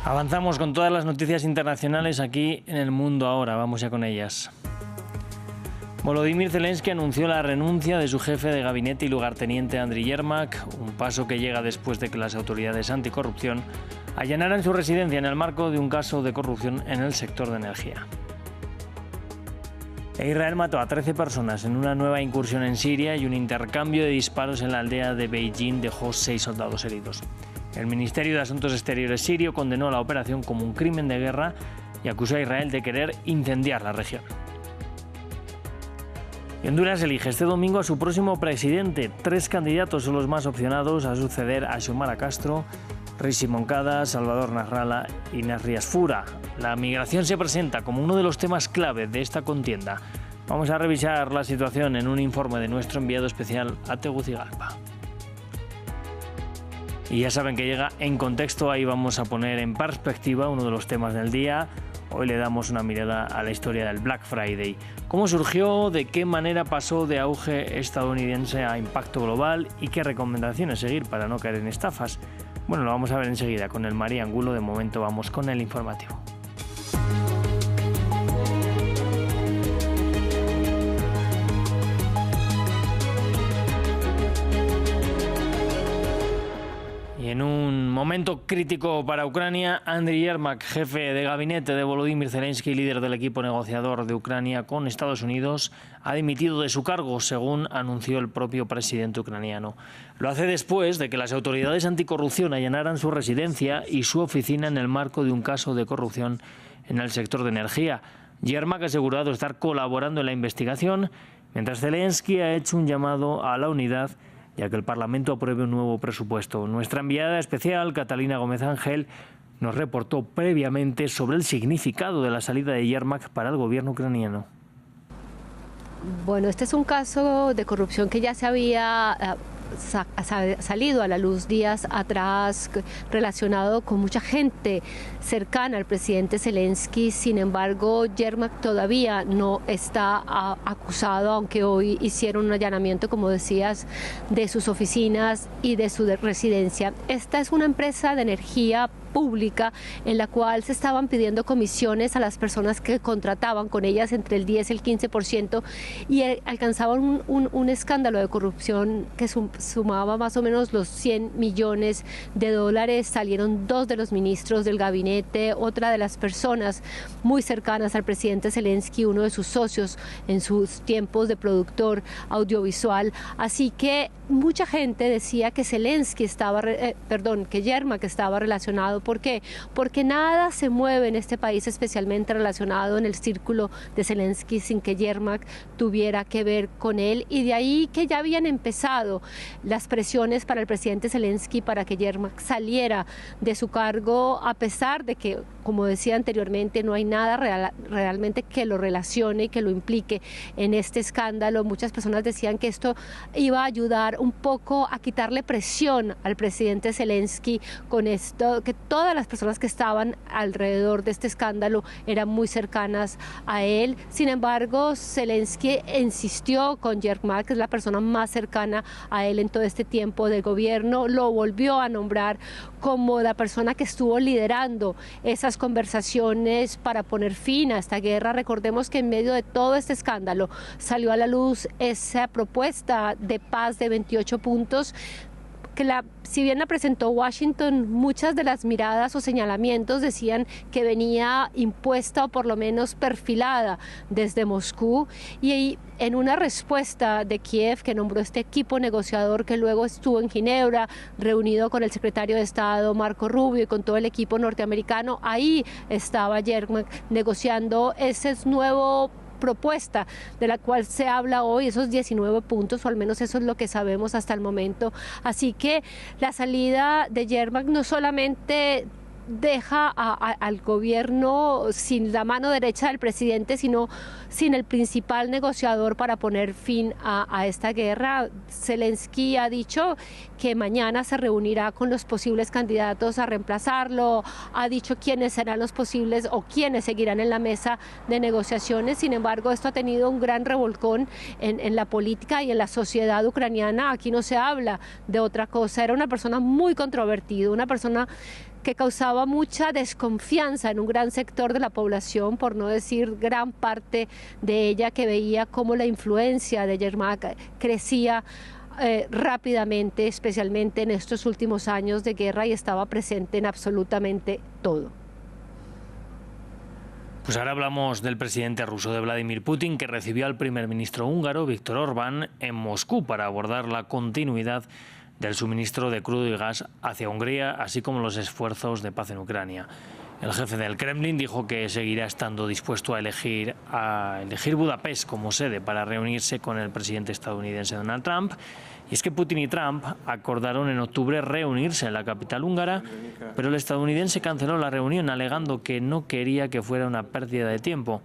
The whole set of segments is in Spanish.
Avanzamos con todas las noticias internacionales aquí en El Mundo Ahora. Vamos ya con ellas. Volodymyr Zelensky anunció la renuncia de su jefe de gabinete y lugarteniente Andriy Yermak, un paso que llega después de que las autoridades anticorrupción allanaran su residencia en el marco de un caso de corrupción en el sector de energía. Israel mató a 13 personas en una nueva incursión en Siria y un intercambio de disparos en la aldea de Beijing dejó 6 soldados heridos. El Ministerio de Asuntos Exteriores sirio condenó la operación como un crimen de guerra y acusó a Israel de querer incendiar la región. Y Honduras elige este domingo a su próximo presidente. 3 candidatos son los más opcionados a suceder a Xiomara Castro, Rishi Moncada, Salvador Nasrallah y Nasri Asfura. La migración se presenta como uno de los temas clave de esta contienda. Vamos a revisar la situación en un informe de nuestro enviado especial a Tegucigalpa. Y ya saben que llega En Contexto, ahí vamos a poner en perspectiva uno de los temas del día. Hoy le damos una mirada a la historia del Black Friday. ¿Cómo surgió? ¿De qué manera pasó de auge estadounidense a impacto global? ¿Y qué recomendaciones seguir para no caer en estafas? Bueno, lo vamos a ver enseguida con el María Angulo. De momento vamos con el informativo. Y en un momento crítico para Ucrania, Andriy Yermak, jefe de gabinete de Volodymyr Zelensky, líder del equipo negociador de Ucrania con Estados Unidos, ha dimitido de su cargo, según anunció el propio presidente ucraniano. Lo hace después de que las autoridades anticorrupción allanaran su residencia y su oficina en el marco de un caso de corrupción en el sector de energía. Yermak ha asegurado estar colaborando en la investigación, mientras Zelensky ha hecho un llamado a la unidad ya que el Parlamento apruebe un nuevo presupuesto. Nuestra enviada especial, Catalina Gómez Ángel, nos reportó previamente sobre el significado de la salida de Yermak para el gobierno ucraniano. Bueno, este es un caso de corrupción que ya se había salido a la luz días atrás, relacionado con mucha gente cercana al presidente Zelensky. Sin embargo, Yermak todavía no está acusado, aunque hoy hicieron un allanamiento, como decías, de sus oficinas y de su residencia. Esta es una empresa de energía pública en la cual se estaban pidiendo comisiones a las personas que contrataban con ellas entre el 10 y el 15% y alcanzaban un escándalo de corrupción que sumaba más o menos los 100 millones de dólares. Salieron 2 de los ministros del gabinete, otra de las personas muy cercanas al presidente Zelensky, uno de sus socios en sus tiempos de productor audiovisual. Así que mucha gente decía que que Yermak estaba relacionado. ¿Por qué? Porque nada se mueve en este país, especialmente relacionado en el círculo de Zelensky, sin que Yermak tuviera que ver con él. Y de ahí que ya habían empezado las presiones para el presidente Zelensky para que Yermak saliera de su cargo, a pesar de que, como decía anteriormente, no hay nada realmente que lo relacione y que lo implique en este escándalo. Muchas personas decían que esto iba a ayudar un poco a quitarle presión al presidente Zelensky con esto, que todas las personas que estaban alrededor de este escándalo eran muy cercanas a él. Sin embargo, Zelensky insistió con Yermak, que es la persona más cercana a él en todo este tiempo de gobierno, lo volvió a nombrar como la persona que estuvo liderando esas conversaciones para poner fin a esta guerra. Recordemos que en medio de todo este escándalo salió a la luz esa propuesta de paz de 28 puntos, que si bien la presentó Washington, muchas de las miradas o señalamientos decían que venía impuesta o por lo menos perfilada desde Moscú, y en una respuesta de Kiev, que nombró este equipo negociador que luego estuvo en Ginebra, reunido con el secretario de Estado Marco Rubio y con todo el equipo norteamericano, ahí estaba Yermak negociando ese nuevo propuesta de la cual se habla hoy, esos 19 puntos, o al menos eso es lo que sabemos hasta el momento. Así que la salida de Yermak no solamente deja al gobierno sin la mano derecha del presidente, sino sin el principal negociador para poner fin a esta guerra. Zelensky ha dicho que mañana se reunirá con los posibles candidatos a reemplazarlo, ha dicho quiénes serán los posibles o quiénes seguirán en la mesa de negociaciones. Sin embargo, esto ha tenido un gran revolcón en la política y en la sociedad ucraniana. Aquí no se habla de otra cosa. Era una persona muy controvertida, una persona que causaba mucha desconfianza en un gran sector de la población, por no decir gran parte de ella, que veía cómo la influencia de Yermak crecía rápidamente, especialmente en estos últimos años de guerra, y estaba presente en absolutamente todo. Pues ahora hablamos del presidente ruso, de Vladimir Putin, que recibió al primer ministro húngaro, Viktor Orbán, en Moscú para abordar la continuidad del suministro de crudo y gas hacia Hungría, así como los esfuerzos de paz en Ucrania. El jefe del Kremlin dijo que seguirá estando dispuesto a elegir Budapest como sede para reunirse con el presidente estadounidense Donald Trump. Y es que Putin y Trump acordaron en octubre reunirse en la capital húngara, pero el estadounidense canceló la reunión alegando que no quería que fuera una pérdida de tiempo.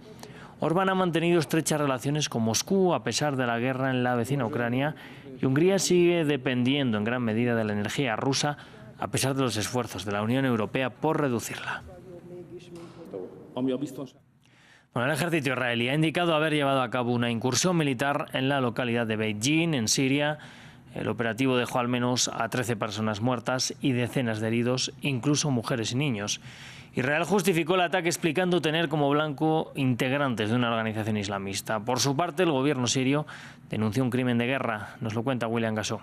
Orbán ha mantenido estrechas relaciones con Moscú a pesar de la guerra en la vecina Ucrania, y Hungría sigue dependiendo en gran medida de la energía rusa a pesar de los esfuerzos de la Unión Europea por reducirla. Bueno, el ejército israelí ha indicado haber llevado a cabo una incursión militar en la localidad de Beit Jin, en Siria. El operativo dejó al menos a 13 personas muertas y decenas de heridos, incluso mujeres y niños. Israel justificó el ataque explicando tener como blanco integrantes de una organización islamista. Por su parte, el gobierno sirio denunció un crimen de guerra. Nos lo cuenta William Gassó.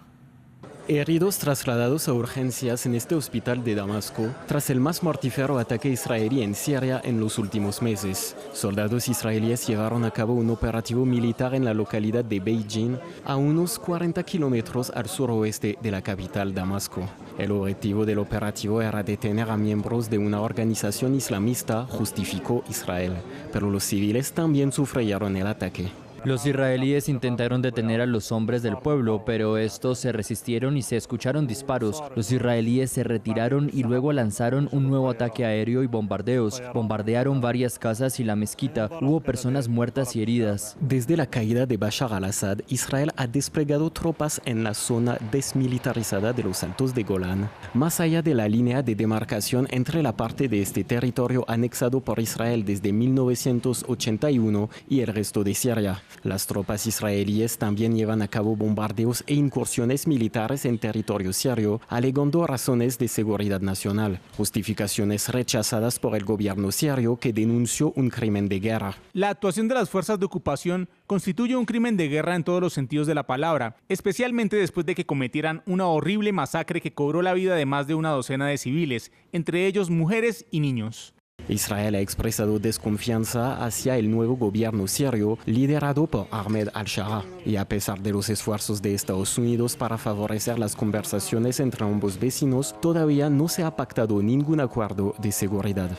Heridos trasladados a urgencias en este hospital de Damasco tras el más mortífero ataque israelí en Siria en los últimos meses. Soldados israelíes llevaron a cabo un operativo militar en la localidad de Beit Jin, a unos 40 kilómetros al suroeste de la capital Damasco. El objetivo del operativo era detener a miembros de una organización islamista, justificó Israel, pero los civiles también sufrieron el ataque. Los israelíes intentaron detener a los hombres del pueblo, pero estos se resistieron y se escucharon disparos. Los israelíes se retiraron y luego lanzaron un nuevo ataque aéreo y bombardeos. Bombardearon varias casas y la mezquita. Hubo personas muertas y heridas. Desde la caída de Bashar al-Assad, Israel ha desplegado tropas en la zona desmilitarizada de los Altos de Golán, más allá de la línea de demarcación entre la parte de este territorio anexado por Israel desde 1981 y el resto de Siria. Las tropas israelíes también llevan a cabo bombardeos e incursiones militares en territorio sirio, alegando razones de seguridad nacional, justificaciones rechazadas por el gobierno sirio, que denunció un crimen de guerra. La actuación de las fuerzas de ocupación constituye un crimen de guerra en todos los sentidos de la palabra, especialmente después de que cometieran una horrible masacre que cobró la vida de más de una docena de civiles, entre ellos mujeres y niños. Israel ha expresado desconfianza hacia el nuevo gobierno sirio liderado por Ahmed al-Shara, y a pesar de los esfuerzos de Estados Unidos para favorecer las conversaciones entre ambos vecinos, todavía no se ha pactado ningún acuerdo de seguridad.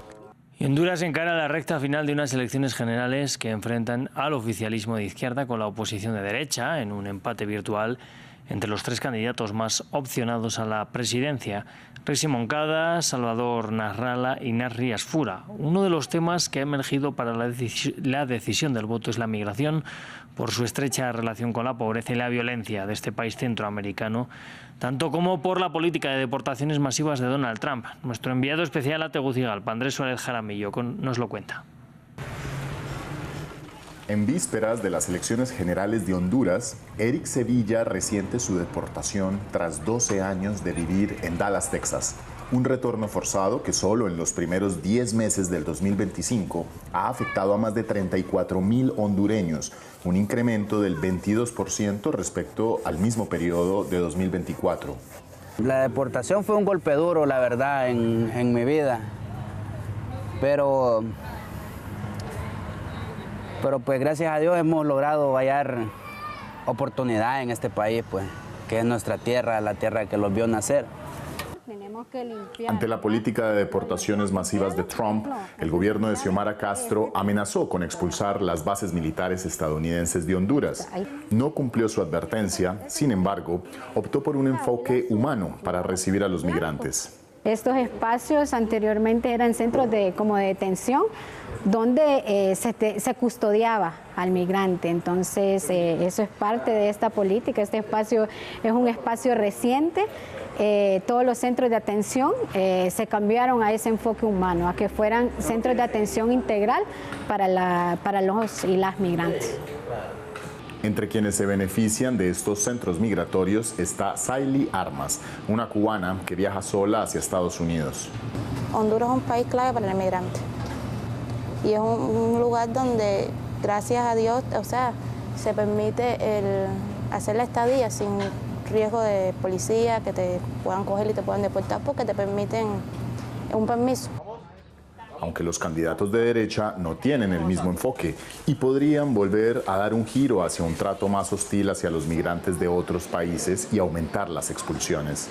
Y Honduras encara la recta final de unas elecciones generales que enfrentan al oficialismo de izquierda con la oposición de derecha en un empate virtual entre los tres candidatos más opcionados a la presidencia: Rexy Moncada, Salvador Nasralla y Nasri Asfura. Uno de los temas que ha emergido para la decisión del voto es la migración, por su estrecha relación con la pobreza y la violencia de este país centroamericano, tanto como por la política de deportaciones masivas de Donald Trump. Nuestro enviado especial a Tegucigalpa, Andrés Suárez Jaramillo, nos lo cuenta. En vísperas de las elecciones generales de Honduras, Eric Sevilla resiente su deportación tras 12 años de vivir en Dallas, Texas. Un retorno forzado que solo en los primeros 10 meses del 2025 ha afectado a más de 34,000 hondureños, un incremento del 22% respecto al mismo periodo de 2024. La deportación fue un golpe duro, la verdad, en mi vida, pero pues gracias a Dios hemos logrado hallar oportunidad en este país, pues, que es nuestra tierra, la tierra que los vio nacer. Ante la política de deportaciones masivas de Trump, el gobierno de Xiomara Castro amenazó con expulsar las bases militares estadounidenses de Honduras. No cumplió su advertencia, sin embargo, optó por un enfoque humano para recibir a los migrantes. Estos espacios anteriormente eran centros como de detención, donde se custodiaba al migrante. Entonces, eso es parte de esta política. Este espacio es un espacio reciente. Todos los centros de atención se cambiaron a ese enfoque humano, a que fueran centros de atención integral para los y las migrantes. Entre quienes se benefician de estos centros migratorios está Saily Armas, una cubana que viaja sola hacia Estados Unidos. Honduras es un país clave para el inmigrante y es un lugar donde, gracias a Dios, o sea, se permite hacer la estadía sin riesgo de policía, que te puedan coger y te puedan deportar porque te permiten un permiso. Aunque los candidatos de derecha no tienen el mismo enfoque y podrían volver a dar un giro hacia un trato más hostil hacia los migrantes de otros países y aumentar las expulsiones.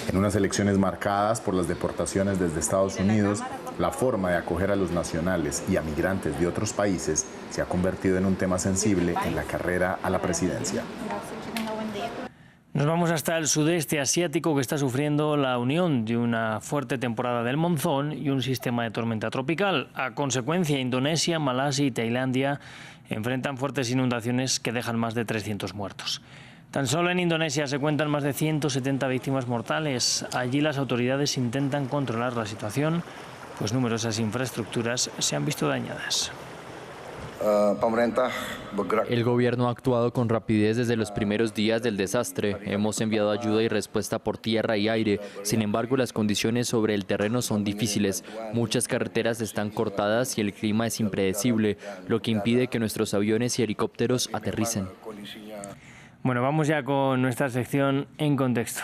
En unas elecciones marcadas por las deportaciones desde Estados Unidos, la forma de acoger a los nacionales y a migrantes de otros países se ha convertido en un tema sensible en la carrera a la presidencia. Nos vamos hasta el sudeste asiático, que está sufriendo la unión de una fuerte temporada del monzón y un sistema de tormenta tropical. A consecuencia, Indonesia, Malasia y Tailandia enfrentan fuertes inundaciones que dejan más de 300 muertos. Tan solo en Indonesia se cuentan más de 170 víctimas mortales. Allí las autoridades intentan controlar la situación, pues numerosas infraestructuras se han visto dañadas. El gobierno ha actuado con rapidez desde los primeros días del desastre. Hemos enviado ayuda y respuesta por tierra y aire. Sin embargo, las condiciones sobre el terreno son difíciles. Muchas carreteras están cortadas y el clima es impredecible, lo que impide que nuestros aviones y helicópteros aterricen. Bueno, vamos ya con nuestra sección En Contexto.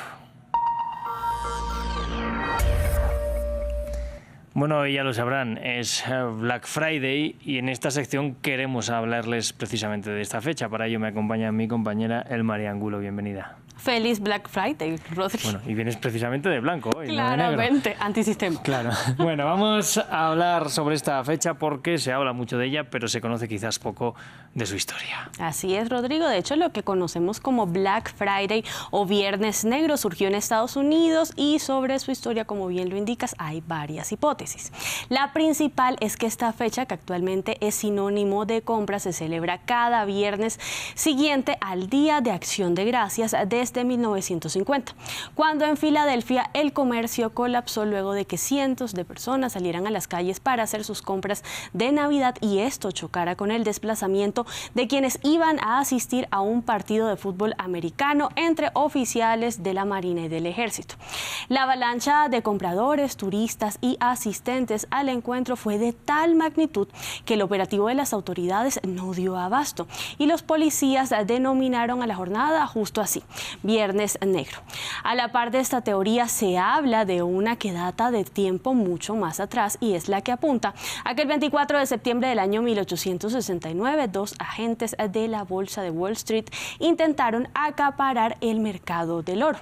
Bueno, ya lo sabrán, es Black Friday y en esta sección queremos hablarles precisamente de esta fecha. Para ello me acompaña mi compañera Elmaria Angulo. Bienvenida. Feliz Black Friday, Rodri. Bueno, y vienes precisamente de blanco hoy. Claramente, no de antisistema. Claro. Bueno, vamos a hablar sobre esta fecha porque se habla mucho de ella, pero se conoce quizás poco de su historia. Así es, Rodrigo. De hecho, lo que conocemos como Black Friday o Viernes Negro surgió en Estados Unidos y sobre su historia, como bien lo indicas, hay varias hipótesis. La principal es que esta fecha, que actualmente es sinónimo de compra, se celebra cada viernes siguiente al Día de Acción de Gracias desde 1950, cuando en Filadelfia el comercio colapsó luego de que cientos de personas salieran a las calles para hacer sus compras de Navidad y esto chocara con el desplazamiento de quienes iban a asistir a un partido de fútbol americano entre oficiales de la Marina y del Ejército. La avalancha de compradores, turistas y asistentes al encuentro fue de tal magnitud que el operativo de las autoridades no dio abasto y los policías denominaron a la jornada justo así, Viernes Negro. A la par de esta teoría se habla de una que data de tiempo mucho más atrás y es la que apunta a que el 24 de septiembre del año 1869 dos agentes de la Bolsa de Wall Street intentaron acaparar el mercado del oro.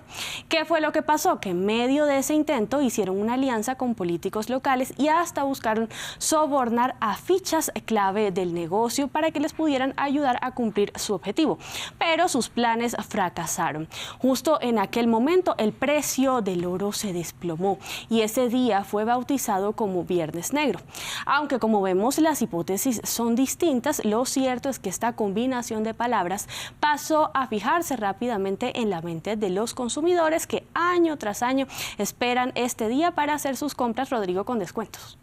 ¿Qué fue lo que pasó? Que en medio de ese intento hicieron una alianza con políticos locales y hasta buscaron sobornar a fichas clave del negocio para que les pudieran ayudar a cumplir su objetivo. Pero sus planes fracasaron. Justo en aquel momento el precio del oro se desplomó y ese día fue bautizado como Viernes Negro. Aunque como vemos las hipótesis son distintas, lo cierto es que esta combinación de palabras pasó a fijarse rápidamente en la mente de los consumidores que año tras año esperan este día para hacer sus compras, Rodrigo, con descuentos.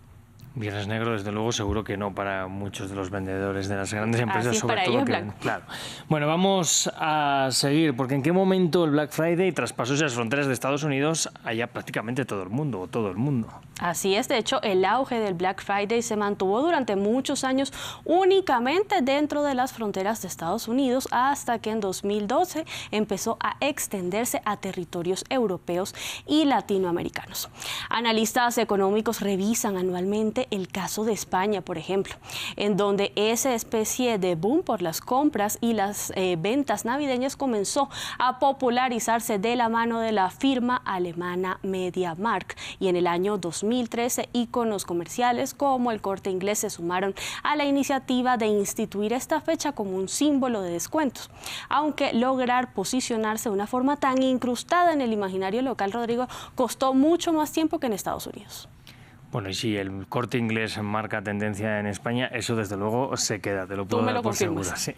Viernes Negro, desde luego, seguro que no para muchos de los vendedores de las grandes empresas. Así es, sobre para todo ellos que, blanco. claro. Bueno, vamos a seguir, porque ¿en qué momento el Black Friday traspasó esas fronteras de Estados Unidos allá prácticamente todo el mundo, o todo el mundo? Así es, de hecho, el auge del Black Friday se mantuvo durante muchos años únicamente dentro de las fronteras de Estados Unidos hasta que en 2012 empezó a extenderse a territorios europeos y latinoamericanos. Analistas económicos revisan anualmente el caso de España, por ejemplo, en donde esa especie de boom por las compras y las ventas navideñas comenzó a popularizarse de la mano de la firma alemana MediaMarkt y en el año 2013 íconos comerciales como el Corte Inglés se sumaron a la iniciativa de instituir esta fecha como un símbolo de descuentos, aunque lograr posicionarse de una forma tan incrustada en el imaginario local, Rodrigo, costó mucho más tiempo que en Estados Unidos. Bueno, y si el Corte Inglés marca tendencia en España, eso desde luego se queda, te lo puedo dar por seguro. Sí.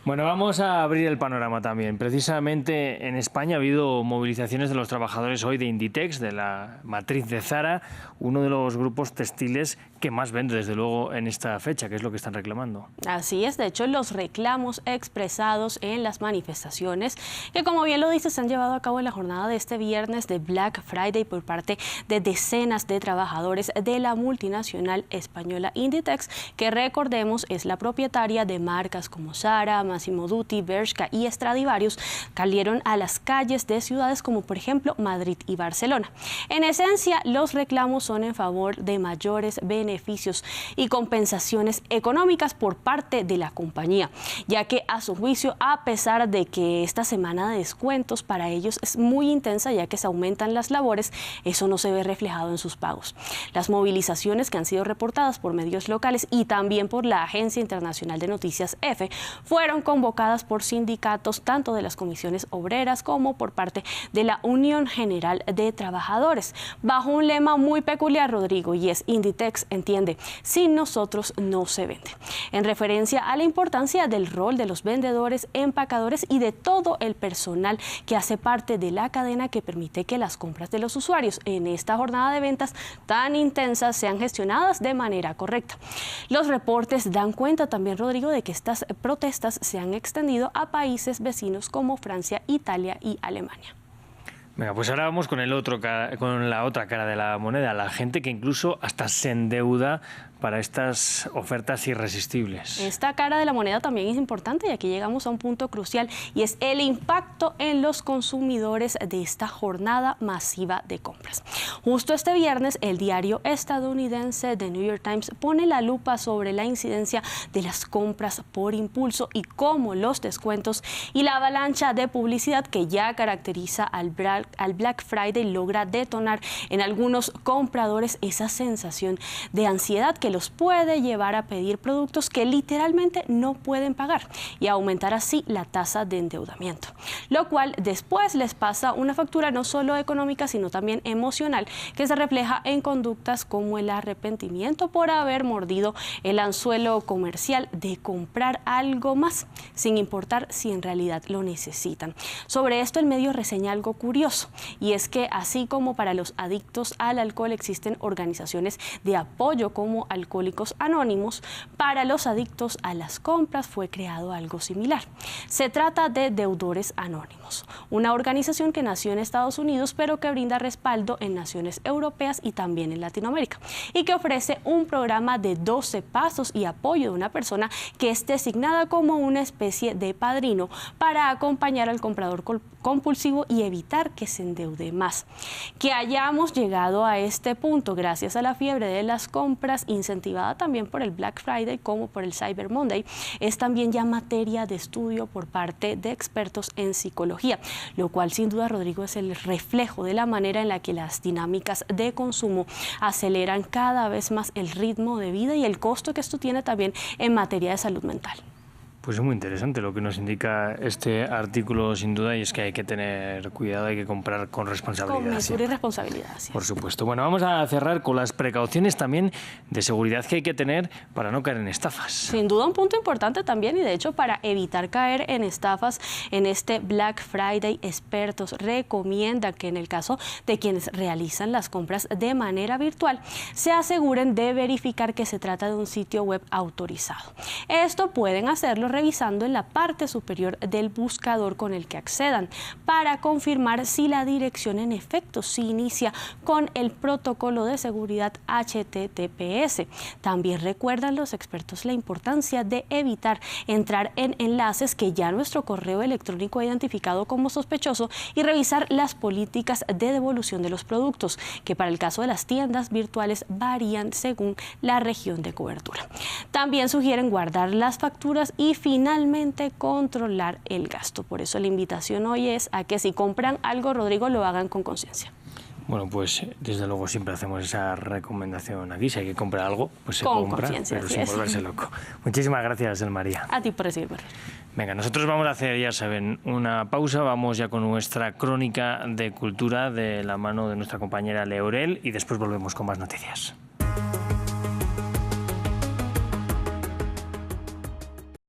Bueno, vamos a abrir el panorama también. Precisamente en España ha habido movilizaciones de los trabajadores hoy de Inditex, de la matriz de Zara, uno de los grupos textiles que más vende desde luego en esta fecha, que es lo que están reclamando. Así es, de hecho los reclamos expresados en las manifestaciones, que como bien lo dice, se han llevado a cabo en la jornada de este viernes de Black Friday por parte de decenas de trabajadores de la multinacional española Inditex, que recordemos es la propietaria de marcas como Zara, Massimo Dutti, Bershka y Stradivarius, salieron a las calles de ciudades como por ejemplo Madrid y Barcelona. En esencia, los reclamos son en favor de mayores beneficios y compensaciones económicas por parte de la compañía, ya que a su juicio, a pesar de que esta semana de descuentos para ellos es muy intensa, ya que se aumentan las labores, eso no se ve reflejado en sus pagos. Las movilizaciones que han sido reportadas por medios locales y también por la Agencia Internacional de Noticias EFE fueron convocadas por sindicatos tanto de las comisiones obreras como por parte de la Unión General de Trabajadores, bajo un lema muy peculiar, Rodrigo, y es Inditex entiende, sin nosotros no se vende, en referencia a la importancia del rol de los vendedores, empacadores y de todo el personal que hace parte de la cadena que permite que las compras de los usuarios en esta jornada de ventas tan intensas sean gestionadas de manera correcta. Los reportes dan cuenta también, Rodrigo, de que estas protestas se han extendido a países vecinos como Francia, Italia y Alemania. Venga, pues ahora vamos con la otra cara de la moneda, la gente que incluso hasta se endeuda para estas ofertas irresistibles. Esta cara de la moneda también es importante y aquí llegamos a un punto crucial y es el impacto en los consumidores de esta jornada masiva de compras. Justo este viernes, el diario estadounidense The New York Times pone la lupa sobre la incidencia de las compras por impulso y cómo los descuentos y la avalancha de publicidad que ya caracteriza al Black Friday logra detonar en algunos compradores esa sensación de ansiedad que los puede llevar a pedir productos que literalmente no pueden pagar y aumentar así la tasa de endeudamiento, lo cual después les pasa una factura no solo económica sino también emocional que se refleja en conductas como el arrepentimiento por haber mordido el anzuelo comercial de comprar algo más sin importar si en realidad lo necesitan. Sobre esto el medio reseña algo curioso y es que así como para los adictos al alcohol existen organizaciones de apoyo como Alcohólicos Anónimos, para los adictos a las compras fue creado algo similar. Se trata de Deudores Anónimos, una organización que nació en Estados Unidos pero que brinda respaldo en naciones europeas y también en Latinoamérica y que ofrece un programa de 12 pasos y apoyo de una persona que es designada como una especie de padrino para acompañar al comprador compulsivo y evitar que se endeude más. Que hayamos llegado a este punto gracias a la fiebre de las compras incentivada también por el Black Friday como por el Cyber Monday es también ya materia de estudio por parte de expertos en psicología, lo cual sin duda, Rodrigo, es el reflejo de la manera en la que las dinámicas de consumo aceleran cada vez más el ritmo de vida y el costo que esto tiene también en materia de salud mental. Pues es muy interesante lo que nos indica este artículo, sin duda, y es que hay que tener cuidado, hay que comprar con responsabilidad. Con mesura y responsabilidad, sí. Por supuesto. Bueno, vamos a cerrar con las precauciones también de seguridad que hay que tener para no caer en estafas. Sin duda un punto importante también y de hecho para evitar caer en estafas en este Black Friday, expertos recomiendan que en el caso de quienes realizan las compras de manera virtual se aseguren de verificar que se trata de un sitio web autorizado. Esto pueden hacerlo revisando en la parte superior del buscador con el que accedan para confirmar si la dirección en efecto se inicia con el protocolo de seguridad HTTPS. También recuerdan los expertos la importancia de evitar entrar en enlaces que ya nuestro correo electrónico ha identificado como sospechoso y revisar las políticas de devolución de los productos, que para el caso de las tiendas virtuales varían según la región de cobertura. También sugieren guardar las facturas y finalmente controlar el gasto. Por eso la invitación hoy es a que si compran algo, Rodrigo, lo hagan con conciencia. Bueno, pues desde luego siempre hacemos esa recomendación aquí. Si hay que comprar algo, pues se compra, pero sin volverse loco. Muchísimas gracias, El María. A ti por recibirme. Venga, nosotros vamos a hacer, ya saben, una pausa. Vamos ya con nuestra crónica de cultura de la mano de nuestra compañera Leorel y después volvemos con más noticias.